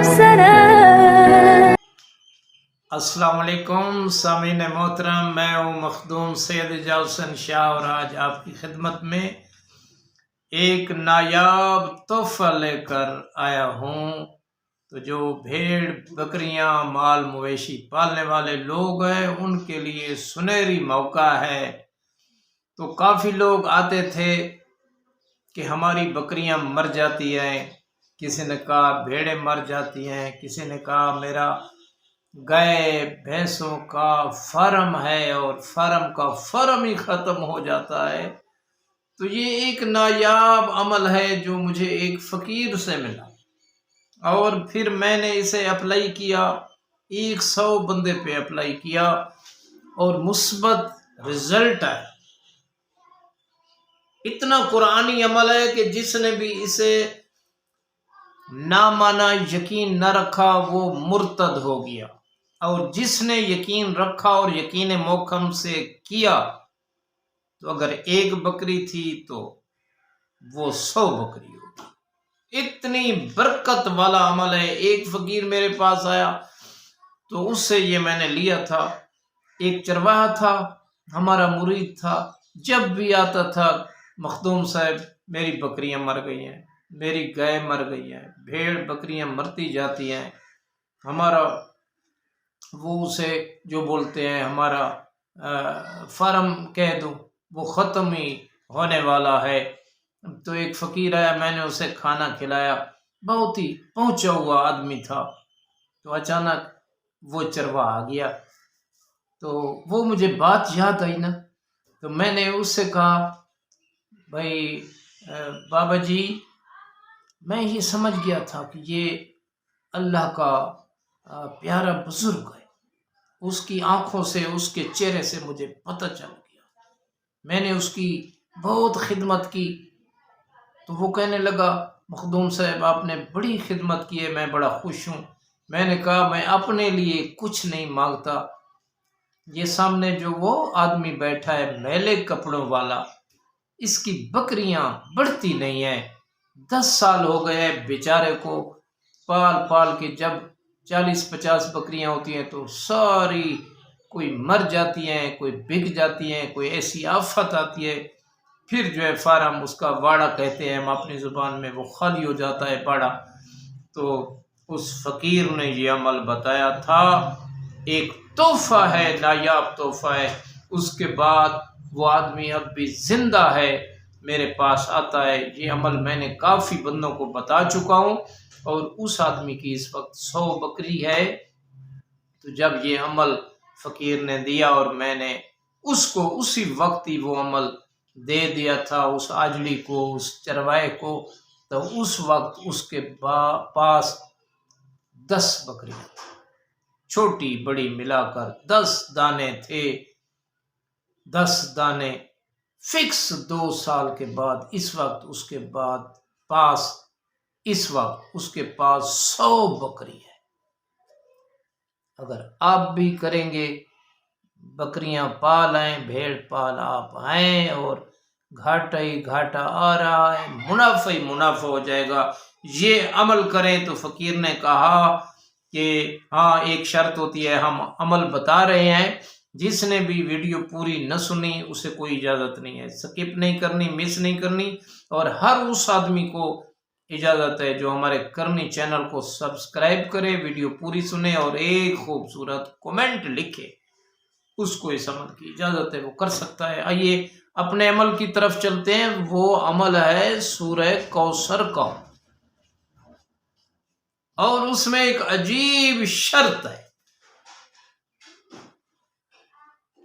سلام. السلام علیکم سامعین محترم، میں ہوں مخدوم سید اعجاز حسین شاہ اور آج آپ کی خدمت میں ایک نایاب تحفہ لے کر آیا ہوں. تو جو بھیڑ بکریاں مال مویشی پالنے والے لوگ ہیں ان کے لیے سنہری موقع ہے. تو کافی لوگ آتے تھے کہ ہماری بکریاں مر جاتی ہیں، کسی نے کہا بھیڑیں مر جاتی ہیں، کسی نے کہا میرا گائے بھینسوں کا فارم ہے اور فارم کا فارم ہی ختم ہو جاتا ہے. تو یہ ایک نایاب عمل ہے جو مجھے ایک فقیر سے ملا اور پھر میں نے اسے اپلائی کیا. 100 بندے پہ اپلائی کیا اور مثبت رزلٹ ہے. اتنا قرآنی عمل ہے کہ جس نے بھی اسے نہ مانا، یقین نہ رکھا، وہ مرتد ہو گیا، اور جس نے یقین رکھا اور یقین محکم سے کیا تو اگر ایک بکری تھی تو وہ 100 بکری ہوگی. اتنی برکت والا عمل ہے. ایک فقیر میرے پاس آیا تو اس سے یہ میں نے لیا تھا. ایک چرواہا تھا، ہمارا مرید تھا. جب بھی آتا تھا مخدوم صاحب میری بکریاں مر گئی ہیں، میری گائے مر گئی ہیں، بھیڑ بکریاں مرتی جاتی ہیں، ہمارا وہ اسے جو بولتے ہیں ہمارا فارم کہہ دوں وہ ختم ہی ہونے والا ہے. تو ایک فقیر آیا، میں نے اسے کھانا کھلایا، بہت ہی پہنچا ہوا آدمی تھا. تو اچانک وہ چرواہا آ گیا تو وہ مجھے بات یاد آئی نا. تو میں نے اس سے کہا بھائی بابا جی، میں یہ سمجھ گیا تھا کہ یہ اللہ کا پیارا بزرگ ہے. اس کی آنکھوں سے، اس کے چہرے سے مجھے پتہ چل گیا. میں نے اس کی بہت خدمت کی. تو وہ کہنے لگا مخدوم صاحب آپ نے بڑی خدمت کی ہے، میں بڑا خوش ہوں. میں نے کہا میں اپنے لیے کچھ نہیں مانگتا. یہ سامنے جو وہ آدمی بیٹھا ہے میلے کپڑوں والا، اس کی بکریاں بڑھتی نہیں ہیں. 10 سال ہو گئے بیچارے کو پال پال کے. جب 40-50 بکریاں ہوتی ہیں تو ساری کوئی مر جاتی ہیں، کوئی بک جاتی ہیں، کوئی ایسی آفت آتی ہے، پھر جو ہے فارم اس کا واڑا کہتے ہیں ہم اپنی زبان میں، وہ خالی ہو جاتا ہے باڑا. تو اس فقیر نے یہ عمل بتایا تھا. ایک تحفہ ہے، نایاب تحفہ ہے. اس کے بعد وہ آدمی اب بھی زندہ ہے، میرے پاس آتا ہے. یہ عمل میں نے کافی بندوں کو بتا چکا ہوں اور اس آدمی کی اس وقت 100 بکری ہے. تو جب یہ عمل فقیر نے دیا اور میں نے اس کو اسی وقت ہی وہ عمل دے دیا تھا اس آجڑی کو، اس چروائے کو، تو اس وقت اس کے پاس 10 بکریاں تھیں، چھوٹی بڑی ملا کر 10 دانے تھے. 10 دانے فکس 2 سال کے بعد اس وقت اس کے پاس 100 بکری ہے. اگر آپ بھی کریں گے، بکریاں پالیں، بھیڑ پال آپ آئیں، اور گھاٹا ہی گھاٹا آ رہا ہے، منافع ہی منافع ہو جائے گا. یہ عمل کریں. تو فقیر نے کہا کہ ہاں ایک شرط ہوتی ہے، ہم عمل بتا رہے ہیں، جس نے بھی ویڈیو پوری نہ سنی اسے کوئی اجازت نہیں ہے، سکپ نہیں کرنی، مس نہیں کرنی. اور ہر اس آدمی کو اجازت ہے جو ہمارے کرنی چینل کو سبسکرائب کرے، ویڈیو پوری سنے اور ایک خوبصورت کومنٹ لکھے. اس کو اس عمل کی اجازت ہے، وہ کر سکتا ہے. آئیے اپنے عمل کی طرف چلتے ہیں. وہ عمل ہے سورہ کوثر کا، اور اس میں ایک عجیب شرط ہے.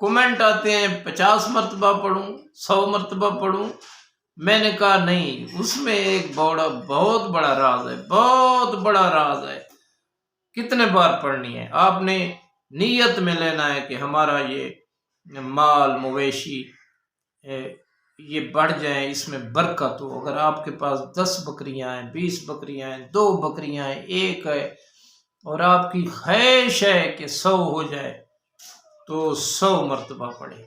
کومنٹ آتے ہیں 50 مرتبہ پڑھوں، 100 مرتبہ پڑھوں. میں نے کہا نہیں، اس میں ایک بہت بڑا راز ہے، بہت بڑا راز ہے. کتنے بار پڑھنی ہے؟ آپ نے نیت میں لینا ہے کہ ہمارا یہ مال مویشی یہ بڑھ جائیں، اس میں برکت ہو. اگر آپ کے پاس 10 بکریاں ہیں، 20 بکریاں ہیں، 2 بکریاں ہیں، 1 ہے، اور آپ کی خواہش ہے کہ 100 ہو جائے تو 100 مرتبہ پڑھے.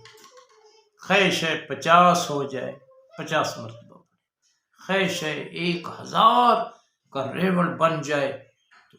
خواہش ہے 50 ہو جائے، 50 مرتبہ پڑھے. خواہش ہے 1000 کا ریوڑ بن جائے تو